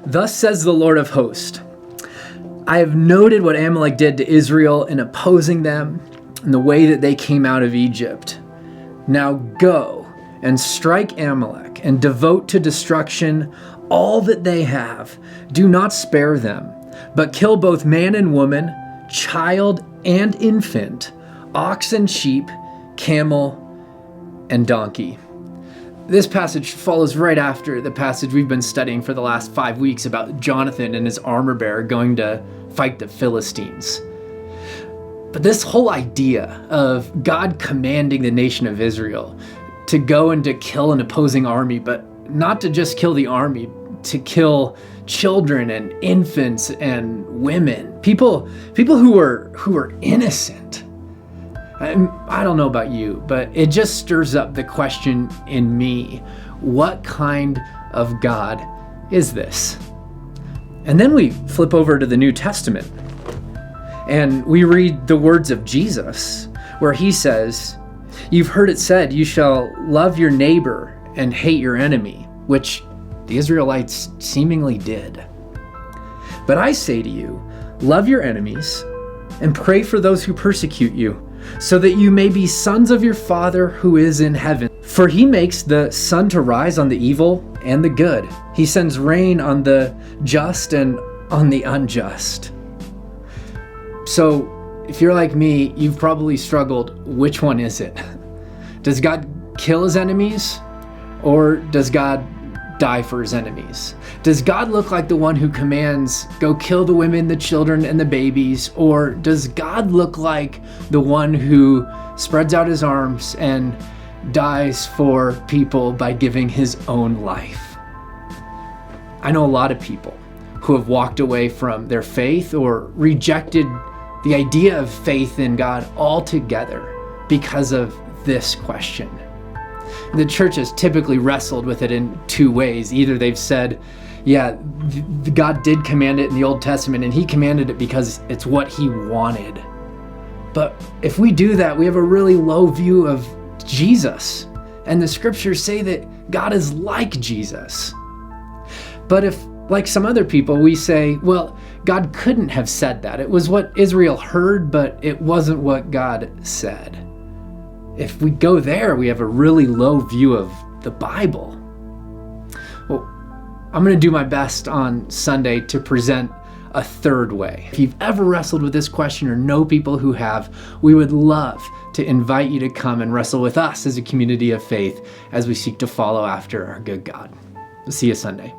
Thus says the Lord of hosts, I have noted what Amalek did to Israel in opposing them and the way that they came out of Egypt. Now go and strike Amalek and devote to destruction all that they have. Do not spare them, but kill both man and woman, child and infant, ox and sheep, camel and donkey. This passage follows right after the passage we've been studying for the last 5 weeks about Jonathan and his armor bearer going to fight the Philistines. But this whole idea of God commanding the nation of Israel to go and to kill an opposing army, but not to just kill the army, to kill children and infants and women, people who were innocent. I don't know about you, but it just stirs up the question in me, what kind of God is this? And then we flip over to the New Testament and we read the words of Jesus, where he says, you've heard it said, you shall love your neighbor and hate your enemy, which the Israelites seemingly did. But I say to you, love your enemies and pray for those who persecute you, so that you may be sons of your Father who is in heaven. For he makes the sun to rise on the evil and the good. He sends rain on the just and on the unjust. So if you're like me, you've probably struggled. Which one is it? Does God kill his enemies, or does God die for his enemies? Does God look like the one who commands, go kill the women, the children, and the babies? Or does God look like the one who spreads out his arms and dies for people by giving his own life? I know a lot of people who have walked away from their faith or rejected the idea of faith in God altogether because of this question. The church has typically wrestled with it in two ways. Either they've said, yeah, God did command it in the Old Testament and he commanded it because it's what he wanted. But if we do that, we have a really low view of Jesus. And the scriptures say that God is like Jesus. But if, like some other people, we say, well, God couldn't have said that. It was what Israel heard, but it wasn't what God said. If we go there, we have a really low view of the Bible. Well, I'm going to do my best on Sunday to present a third way. If you've ever wrestled with this question or know people who have, we would love to invite you to come and wrestle with us as a community of faith as we seek to follow after our good God. We'll see you Sunday.